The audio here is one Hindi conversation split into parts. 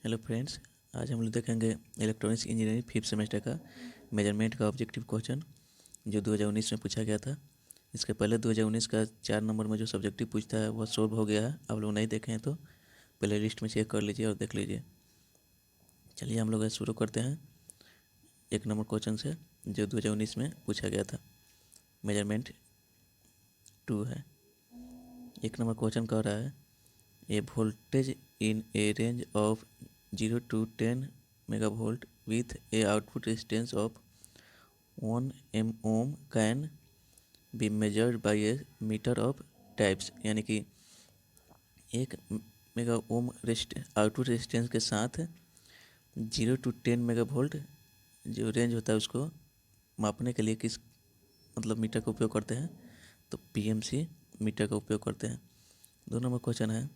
Hello friends. आज हम लोग देखेंगे इलेक्ट्रॉनिक्स इंजीनियरिंग फिफ्थ सेमेस्टर का मेजरमेंट का ऑब्जेक्टिव क्वेश्चन जो 2019 में पूछा गया था। इसके पहले 2019 का 4 नंबर में जो सब्जेक्टिव पूछता है वह सोल्व हो गया है। आप लोग नहीं देखे हैं तो प्ले लिस्ट में चेक कर लीजिए और देख लीजिए। चलिए हम लोग शुरू करते हैं 1 नंबर क्वेश्चन से जो 2019 में पूछा गया था। मेजरमेंट 2 है। 1 नंबर क्वेश्चन कह रहा है ए voltage in a range of 0 to 10 megavolt with a output resistance of 1 ohm can be measured by a meter of types। यानी कि 1 मेगा ओम आउटपुट रेजिस्टेंस के साथ 0 to 10 मेगावोल्ट जो रेंज होता है उसको मापने के लिए किस मीटर का उपयोग करते हैं, तो पीएमसी मीटर का उपयोग करते हैं। 2 नंबर क्वेश्चन है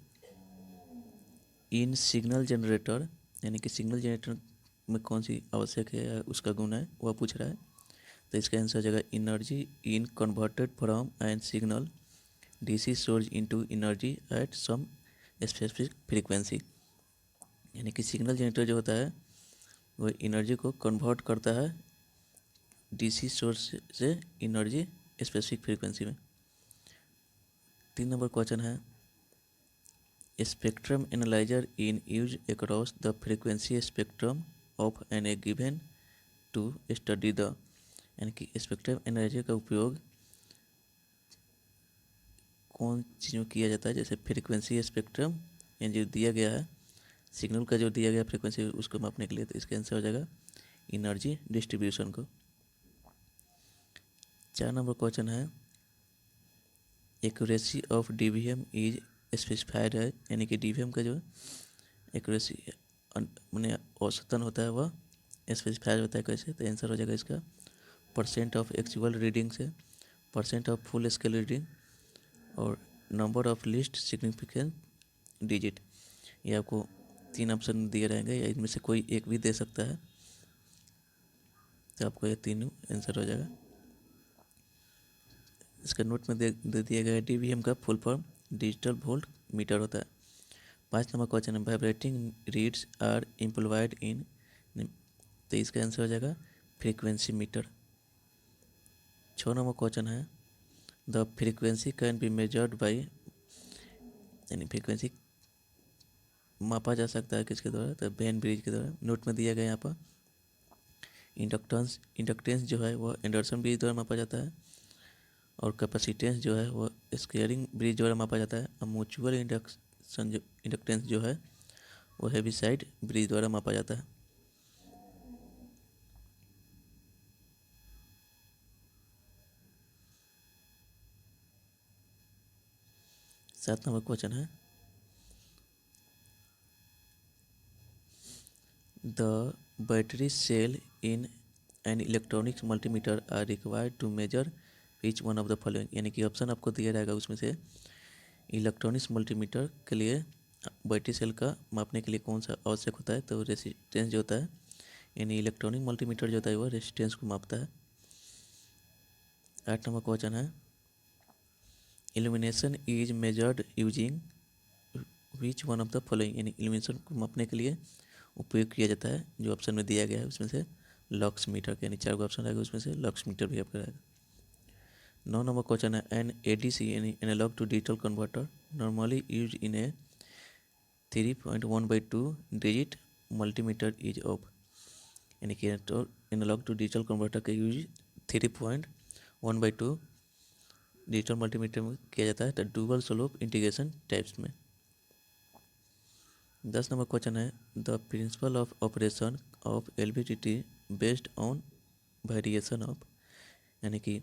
इन सिग्नल जनरेटर, यानी कि सिग्नल जनरेटर में कौन सी आवश्यक है या उसका गुण है वह पूछ रहा है। तो इसका आंसर हो जाएगा energy in converted from and signal DC source into energy at some specific frequency. यानी कि सिग्नल जनरेटर जो होता है वो एनर्जी को कन्वर्ट करता है डीसी सोर्स से एनर्जी स्पेसिफिक फ्रीक्वेंसी में। 3 नंबर क्वेश्चन है spectrum analyzer in use across the frequency spectrum of an a given to study the, यानी कि स्पेक्ट्रम एनालाइजर का उपयोग कौन चीज़ों में किया जाता है, जैसे फ्रीक्वेंसी स्पेक्ट्रम यानी जो दिया गया है सिग्नल का जो दिया गया फ्रीक्वेंसी उसको मापने के लिए। तो इसका आंसर हो जाएगा एनर्जी डिस्ट्रीब्यूशन को। 4 नंबर क्वेश्चन है accuracy of DVM is specified है, यानी कि डीवीएम का जो एक्यूरेसी मैंने औसतन होता है वह स्पेसिफाइड होता है कैसे। तो आंसर हो जाएगा इसका परसेंट ऑफ एक्चुअल रीडिंग से, percent of full scale reading और number of least significant digit. ये आपको 3 ऑप्शन दिए रहेंगे या इनमें से कोई एक भी दे सकता है, तो आपको ये तीनों आंसर हो जाएगा। इसका नोट में दे दिया गया है डीवीएम का full form digital volt meter होता है। 5 नंबर क्वेश्चन है वाइब्रेटिंग रीड्स आर इम्प्लॉयड इन, तो इसका आंसर हो जाएगा फ्रीक्वेंसी मीटर। 6 नंबर क्वेश्चन है the frequency can be measured by, यानी फ्रीक्वेंसी मापा जा सकता है किसके द्वारा, तो वेन ब्रिज के द्वारा। नोट में दिया गया यहाँ पर इंडक्टेंस जो है वह एंडरसन ब्रिज द्वारा मापा जाता है और कैपेसिटेंस जो है वो स्केयरिंग ब्रिज द्वारा मापा जाता है और म्यूचुअल इंडक्टेंस जो है वो हेविसाइड ब्रिज द्वारा मापा जाता है। सात नंबर क्वेश्चन है the battery cell in an electronics multimeter are required to measure which one of the following, यानी कि ऑप्शन आपको दिया रहेगा उसमें से इलेक्ट्रॉनिक्स मल्टीमीटर के लिए बैटरी सेल का मापने के लिए कौन सा आवश्यक होता है। तो रेसिस्टेंस जो होता है, यानी इलेक्ट्रॉनिक मल्टीमीटर जो होता है वह रेसिस्टेंस को मापता है। 8 नंबर क्वेश्चन है illumination is measured using which one of the following, यानी इल्यूमिनेशन को मापने के लिए उपयोग किया जाता है जो ऑप्शन में दिया गया है उसमें से लक्स मीटर, यानी 4 को ऑप्शन रहेगा उसमें से लक्स मीटर भी आपका रहेगा। 9 नंबर क्वेश्चन है एन एडीसी यानी analog to digital converter normally use in a 3.1/2 digit multimeter is off, यानी कि एनालॉग टू डिजिटल कन्वर्टर का यूज 3.1/2 डिजिटल मल्टीमीटर में किया जाता है, तो डुअल स्लोप इंटीग्रेशन टाइप्स में। 10 नंबर क्वेश्चन है the principle of operation of LVDT based on variation of, यानी कि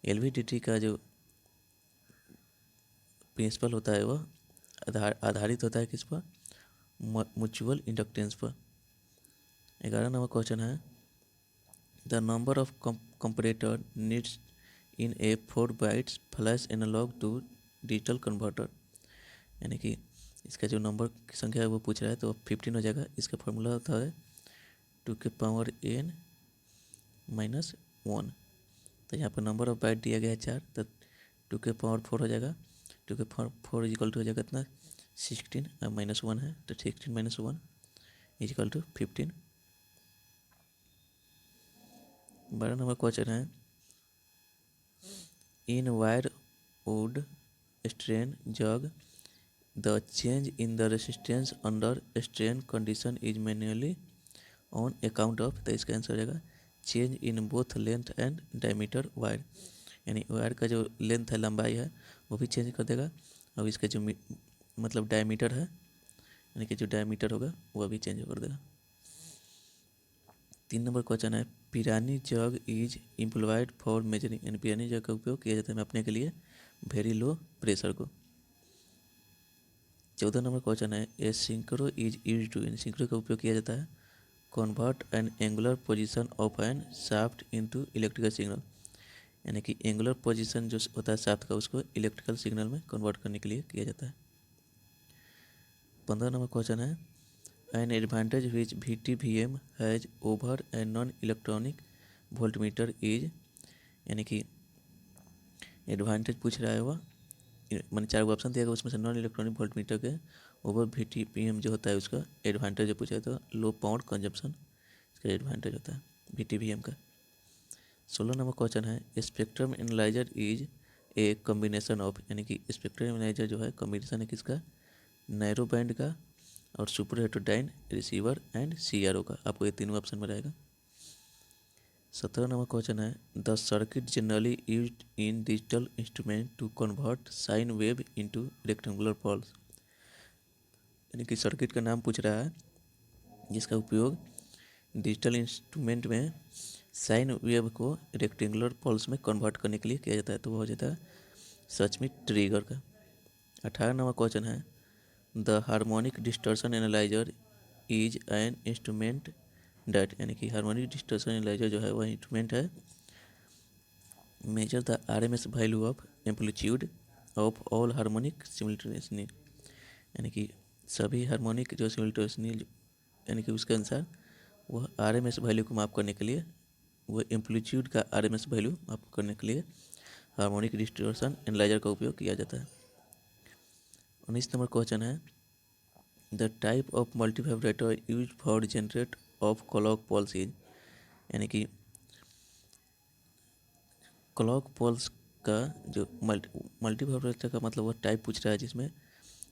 एलवीडीटी का जो प्रिंसिपल होता है वह आधारित होता है किस पर, म्यूचुअल इंडक्टेंस पर। 11 नंबर क्वेश्चन है the number of comparator needs in a 4 bytes flash analogue to digital converter, यानी कि इसका जो नंबर की संख्या है वो पूछ रहा है तो 15 हो जाएगा। इसका फॉर्मूला होता है 2n-1, तो यहाँ पर नंबर ऑफ बाइट दिया गया है 4, तो 2 के पावर 4 हो जाएगा। 2 के पावर 4 इक्वल टू हो जाएगा इतना 16 और -1 है तो 16 - 1 इजिकल टू 15। 12 नंबर क्वेश्चन है इन वायर वुड स्ट्रेन जग the change in the resistance under strain condition is manually on account of. तो इसका आंसर हो जाएगा change in both length and diameter wire, यानी वायर का जो लेंथ है, लंबाई है, वो भी चेंज कर देगा, और इसका जो मतलब डायमीटर है, यानी कि जो डायमीटर होगा वह भी चेंज कर देगा। 3 नंबर क्वेश्चन है Pirani jug is employed for measuring, यानी पिरानी जग का उपयोग किया जाता है मापने के लिए वेरी लो प्रेशर को। 14 नंबर क्वेश्चन है a synchro is use to, यानी सिंक्रो का उपयोग किया जाता है convert an angular position of an shaft into electrical signal, यानी कि एंगुलर पोजीशन जो होता है शाफ्ट का उसको इलेक्ट्रिकल सिग्नल में कन्वर्ट करने के लिए किया जाता है। 15 नंबर क्वेश्चन है an advantage which VTVM has over a non electronic voltmeter is, यानी कि एडवांटेज पूछ रहा है वह, मैंने 4 ऑप्शन दिया उसमें से नॉन इलेक्ट्रॉनिक वोल्टमीटर के ओवर VTVM जो होता है उसका एडवांटेज जो पूछा है तो लो पावर कंजप्शन इसका एडवांटेज होता है VTVM का। 16 नंबर क्वेश्चन है spectrum analyser is a combination of, यानी कि स्पेक्ट्रम एनालाइजर जो है कॉम्बिनेशन है किसका, नैरो बैंड का और superheterodyne receiver and CRO का। आपको ये तीनों ऑप्शन में रहेगा। 17 नंबर क्वेश्चन है the circuit generally used in digital instrument to convert sine wave into rectangular pulse, यानी कि सर्किट का नाम पूछ रहा है जिसका उपयोग डिजिटल इंस्ट्रूमेंट में साइन वेव को रेक्टेंगुलर पल्स में कन्वर्ट करने के लिए किया जाता है, तो वो हो जाता है सचमिट ट्रिगर का। 18 नंबर क्वेश्चन है the harmonic distortion analyser is an instrument that, यानी कि हार्मोनिक डिस्टर्शन एनालाइजर जो है वह इंस्ट्रूमेंट है measure the RMS value of amplitude of all harmonic simultaneously, यानी कि सभी हार्मोनिक जो सिमिल्टेनियसली, यानी कि उसके अनुसार वह RMS वैल्यू को माप करने के लिए, वह एम्पलीट्यूड का RMS वैल्यू माप करने के लिए हार्मोनिक डिस्टॉर्शन एनालाइजर का उपयोग किया जाता है। 19 नंबर क्वेश्चन है the type of multivibrator use for generate of clock pulse is, यानी कि क्लॉक पल्स का जो मल्टीवाइब्रेटर का मतलब वह टाइप पूछ रहा है जिसमें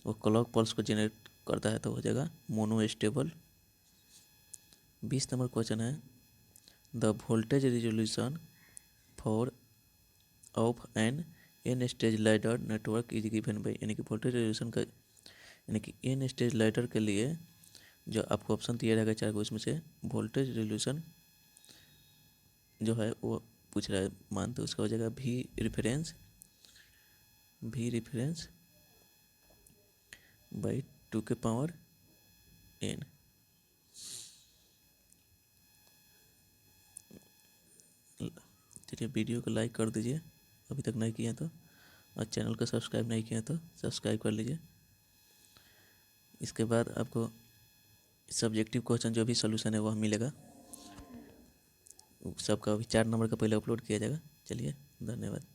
वो क्लॉक पल्स को जनरेट करता है, तो हो जाएगा मोनोस्टेबल। 20 नंबर क्वेश्चन है the voltage resolution for of an stage ladder network is given by, यानी कि वोल्टेज रेजोल्यूशन का, यानी कि एन स्टेज लाइटर के लिए जो आपको ऑप्शन दिया रहेगा 4 को, इसमें से वोल्टेज रेजोल्यूशन जो है वो पूछ रहा है मान, तो उसका हो जाएगा V रेफरेंस बाई 2 के पावर n। चलिए वीडियो को लाइक कर दीजिए अभी तक नहीं किए हैं तो, और चैनल को सब्सक्राइब नहीं किए हैं तो सब्सक्राइब कर लीजिए। इसके बाद आपको सब्जेक्टिव क्वेश्चन जो भी सोल्यूशन है वह मिलेगा, सबका अभी 4 नंबर का पहले अपलोड किया जाएगा। चलिए धन्यवाद।